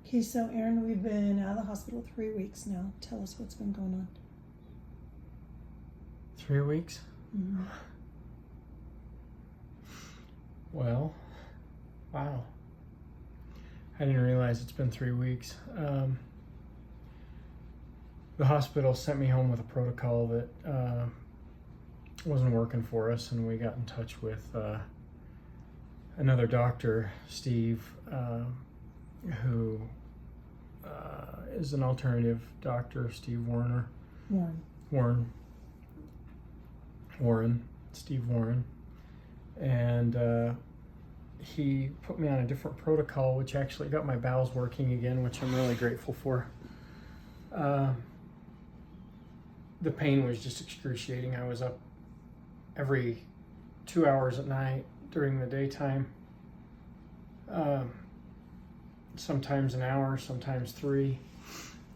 Okay, so Aaron, we've been out of the hospital 3 weeks now. Tell us what's been going on. 3 weeks? Mm-hmm. Well, wow. I didn't realize it's been 3 weeks. The hospital sent me home with a protocol that wasn't working for us, and we got in touch with another doctor, Steve, who is an alternative doctor, Steve Warren, Steve Warren, and he put me on a different protocol, which actually got my bowels working again, which I'm really grateful for. The pain was just excruciating. I was up every 2 hours at night during the daytime, sometimes an hour, sometimes 3,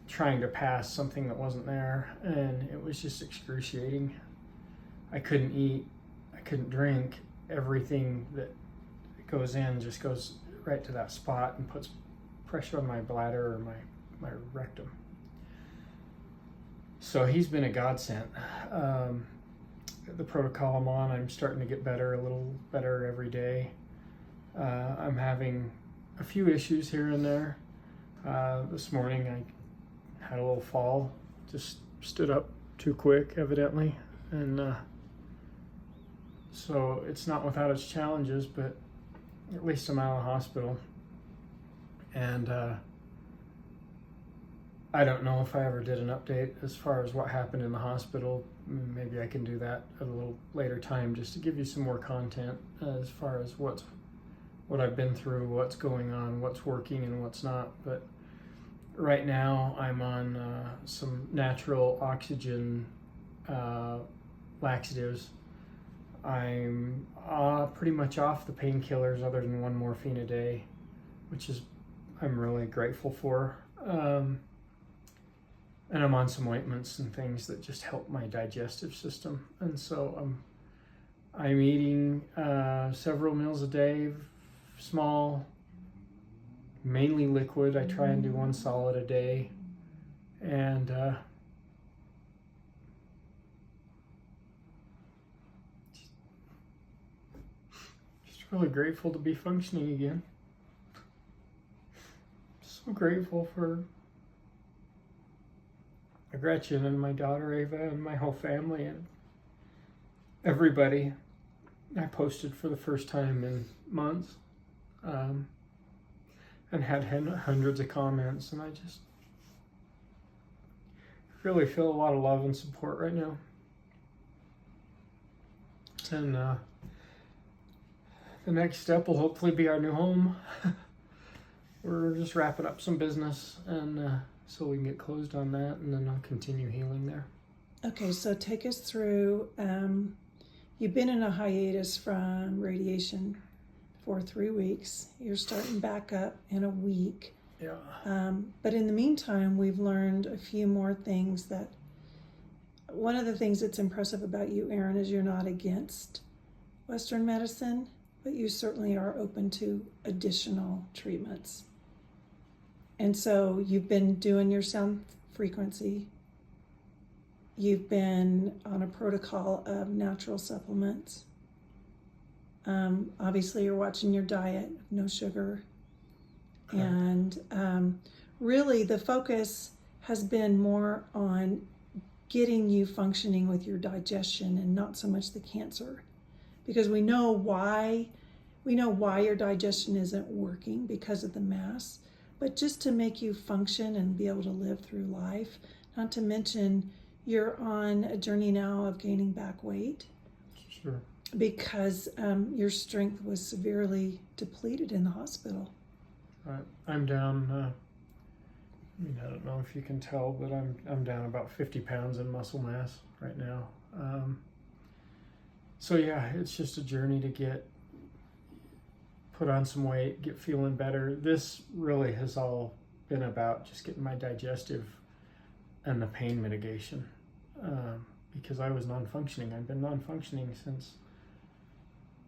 trying to pass something that wasn't there, and it was just excruciating. I couldn't eat, I couldn't drink. Everything that goes in just goes right to that spot and puts pressure on my bladder or my rectum. So he's been a godsend. The protocol I'm on, I'm starting to get better, a little better every day. I'm having a few issues here and there. This morning I had a little fall, just stood up too quick, evidently, and so it's not without its challenges, but at least I'm out of the hospital. And I don't know if I ever did an update as far as what happened in the hospital. Maybe I can do that at a little later time, just to give you some more content as far as what I've been through, what's going on, what's working and what's not. But right now I'm on some natural oxygen laxatives. I'm pretty much off the painkillers other than one morphine a day, which is I'm really grateful for. And I'm on some ointments and things that just help my digestive system. And so I'm eating several meals a day, small, mainly liquid. I try and do one solid a day. And just really grateful to be functioning again. So grateful for Gretchen and my daughter Ava and my whole family and everybody. I posted for the first time in months, and had hundreds of comments, and I just really feel a lot of love and support right now. And the next step will hopefully be our new home. We're just wrapping up some business, and so we can get closed on that, and then I'll continue healing there. Okay, so take us through, you've been in a hiatus from radiation for 3 weeks. You're starting back up in a week. Yeah. But in the meantime, we've learned a few more things that, one of the things that's impressive about you, Aaron, is you're not against Western medicine, but you certainly are open to additional treatments. And so you've been doing your sound frequency. You've been on a protocol of natural supplements. Obviously, you're watching your diet, no sugar. Correct. And really the focus has been more on getting you functioning with your digestion and not so much the cancer. Because we know why your digestion isn't working because of the mass. But just to make you function and be able to live through life, not to mention you're on a journey now of gaining back weight. Sure. Because your strength was severely depleted in the hospital. Right. I'm down, I don't know if you can tell, but I'm down about 50 pounds in muscle mass right now. So yeah, it's just a journey to get put on some weight, get feeling better. This really has all been about just getting my digestive and the pain mitigation, because I was non-functioning. I've been non-functioning since,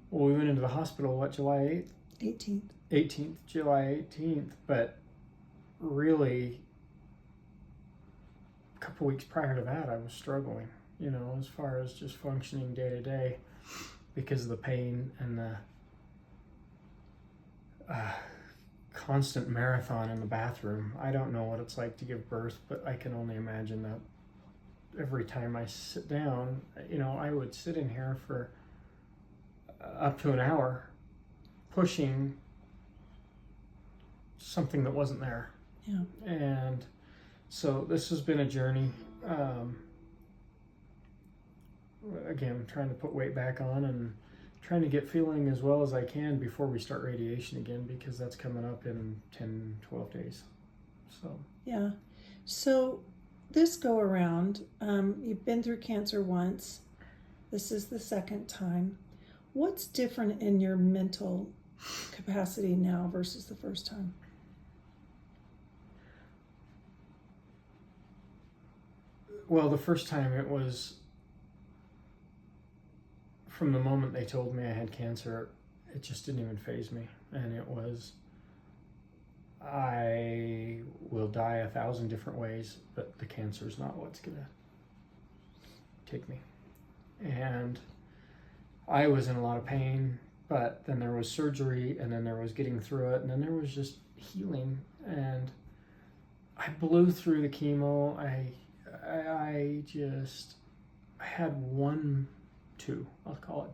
well, we went into the hospital, July 8th? 18th. 18th, July 18th, but really, a couple weeks prior to that, I was struggling, as far as just functioning day to day because of the pain and the constant marathon in the bathroom. I don't know what it's like to give birth, but I can only imagine that every time I sit down, I would sit in here for up to an hour pushing something that wasn't there. Yeah. And so this has been a journey. Again, trying to put weight back on and trying to get feeling as well as I can before we start radiation again, because that's coming up in 10, 12 days. So, yeah. So this go around, you've been through cancer once. This is the second time. What's different in your mental capacity now versus the first time? Well, the first time it was, from the moment they told me I had cancer, it just didn't even faze me. And it was, I will die 1,000 different ways, but the cancer is not what's going to take me. And I was in a lot of pain, but then there was surgery, and then there was getting through it, and then there was just healing. And I blew through the chemo. I had I'll call it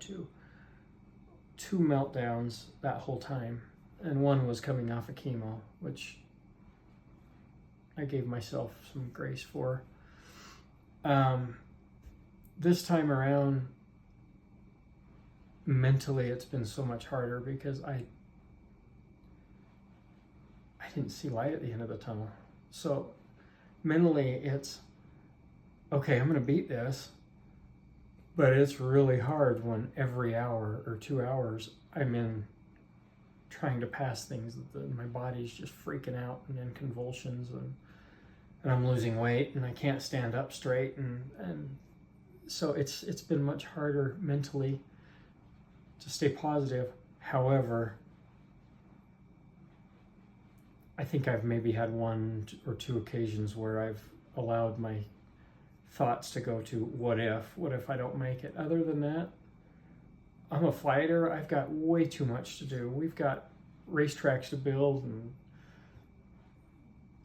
two meltdowns that whole time. And one was coming off of chemo, which I gave myself some grace for. This time around, mentally, it's been so much harder because I didn't see light at the end of the tunnel. So mentally, it's, okay, I'm going to beat this, but it's really hard when every hour or 2 hours I'm in trying to pass things. My body's just freaking out and in convulsions, and I'm losing weight, and I can't stand up straight, and so it's been much harder mentally to stay positive. However, I think I've maybe had 1 or 2 occasions where I've allowed my thoughts to go to what if I don't make it. Other than that, I'm a fighter. I've got way too much to do. We've got racetracks to build and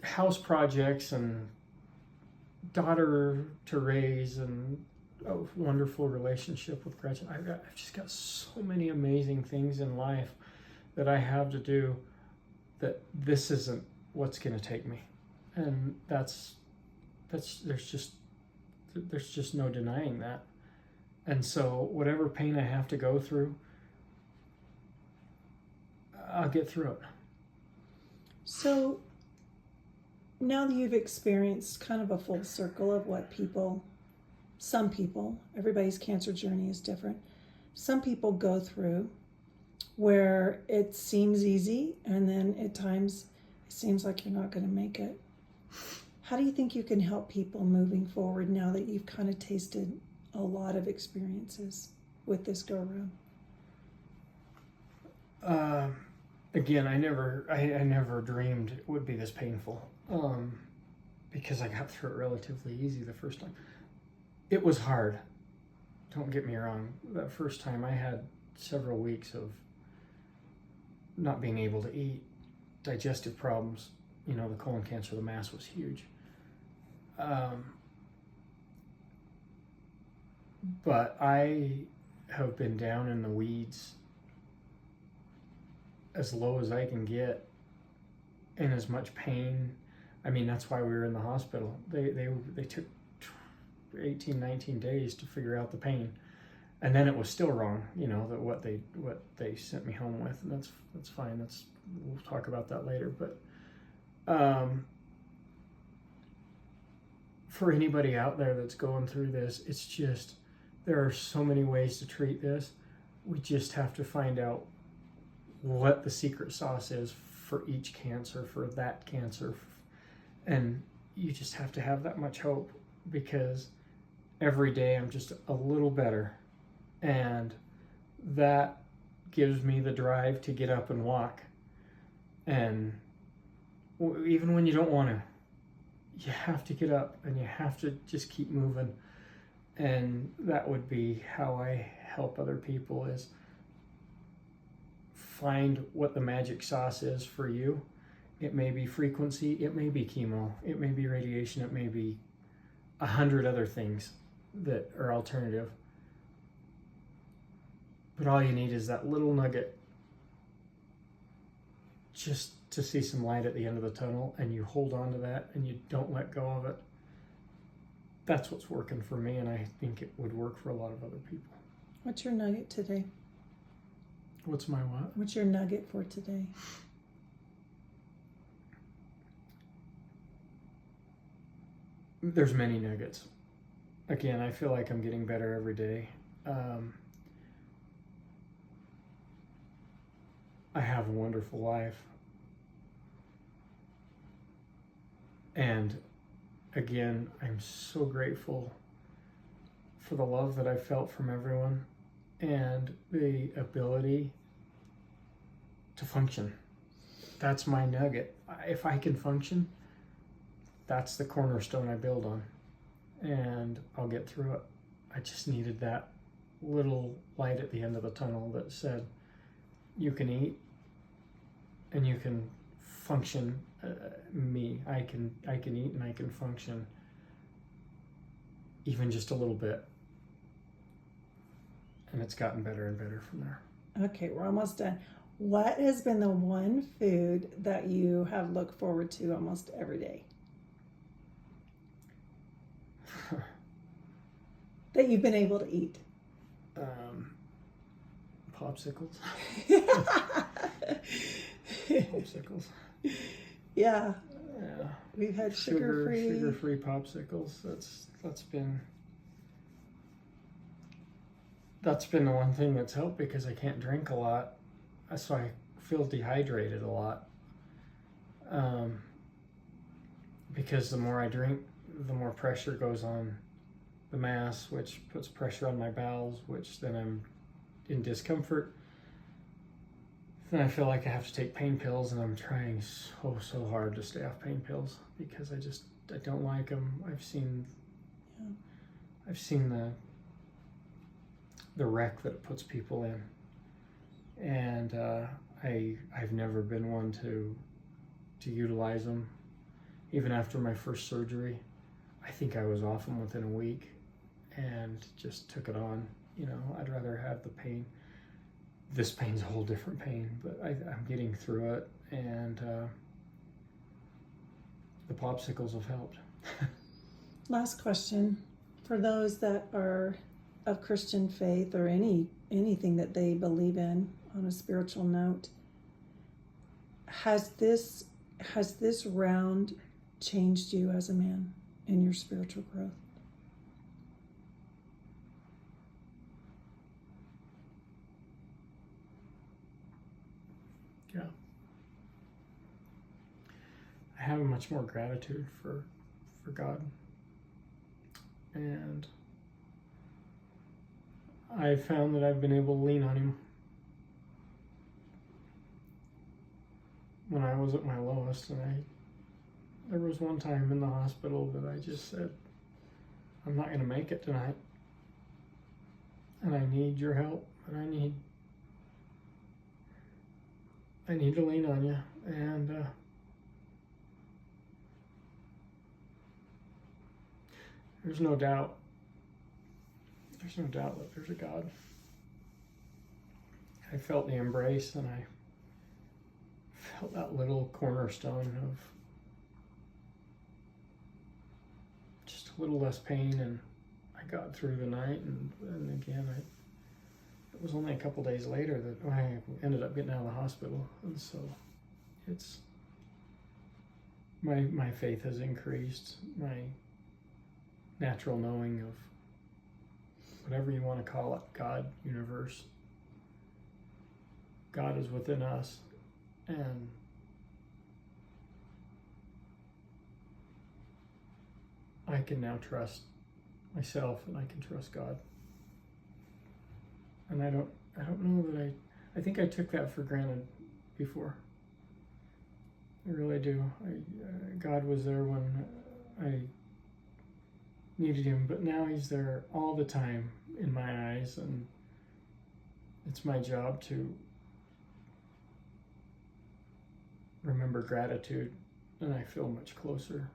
house projects and daughter to raise and a wonderful relationship with Gretchen. I've just got so many amazing things in life that I have to do, that this isn't what's going to take me. And there's just no denying that. And so whatever pain I have to go through, I'll get through it. So now that you've experienced kind of a full circle of what some people, everybody's cancer journey is different. Some people go through where it seems easy, and then at times it seems like you're not going to make it. How do you think you can help people moving forward now that you've kind of tasted a lot of experiences with this go around? Again, I never dreamed it would be this painful, because I got through it relatively easy the first time. It was hard. Don't get me wrong. That first time I had several weeks of not being able to eat, digestive problems. The colon cancer, the mass was huge. But I have been down in the weeds as low as I can get, in as much pain. I mean, that's why we were in the hospital. They took 18, 19 days to figure out the pain. And then it was still wrong, that what they sent me home with, and that's fine. We'll talk about that later. But for anybody out there that's going through this, it's just, there are so many ways to treat this. We just have to find out what the secret sauce is for each cancer, for that cancer. And you just have to have that much hope, because every day I'm just a little better. And that gives me the drive to get up and walk. And even when you don't want to, you have to get up and you have to just keep moving. And that would be how I help other people, is find what the magic sauce is for you. It may be frequency, it may be chemo, it may be radiation, it may be 100 other things that are alternative. But all you need is that little nugget just to see some light at the end of the tunnel, and you hold on to that and you don't let go of it. That's what's working for me, and I think it would work for a lot of other people. What's your nugget today? What's my what? What's your nugget for today? There's many nuggets. Again, I feel like I'm getting better every day. I have a wonderful life. And again, I'm so grateful for the love that I felt from everyone and the ability to function. That's my nugget. If I can function, that's the cornerstone I build on, and I'll get through it. I just needed that little light at the end of the tunnel that said, you can eat and you can function. I can eat and I can function even just a little bit. And it's gotten better and better from there. Okay, we're almost done. What has been the one food that you have looked forward to almost every day? That you've been able to eat? Popsicles. Popsicles. Yeah. Yeah. We've had sugar-free popsicles. That's been the one thing that's helped, because I can't drink a lot, so I feel dehydrated a lot. Because the more I drink, the more pressure goes on the mass, which puts pressure on my bowels, which then I'm in discomfort. Then I feel like I have to take pain pills, and I'm trying so hard to stay off pain pills because I don't like them. I've seen the wreck that it puts people in, and I've never been one to utilize them. Even after my first surgery, I think I was off them within a week, and just took it on. I'd rather have the pain. This pain's a whole different pain, but I'm getting through it, and the popsicles have helped. Last question. For those that are of Christian faith, or anything that they believe in on a spiritual note, has this round changed you as a man in your spiritual growth? Yeah. I have much more gratitude for God. And I found that I've been able to lean on Him. When I was at my lowest, and there was one time in the hospital that I just said, I'm not going to make it tonight. And I need your help, and I need to lean on you. And there's no doubt that there's a God. I felt the embrace, and I felt that little cornerstone of just a little less pain, and I got through the night, and again, it was only a couple days later that I ended up getting out of the hospital, and so it's my faith has increased, my natural knowing of whatever you want to call it, God, universe. God is within us, and I can now trust myself, and I can trust God. And I don't know that I think I took that for granted before. I really do. God was there when I needed him, but now he's there all the time in my eyes, and it's my job to remember gratitude, and I feel much closer.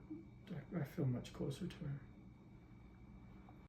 I feel much closer to him.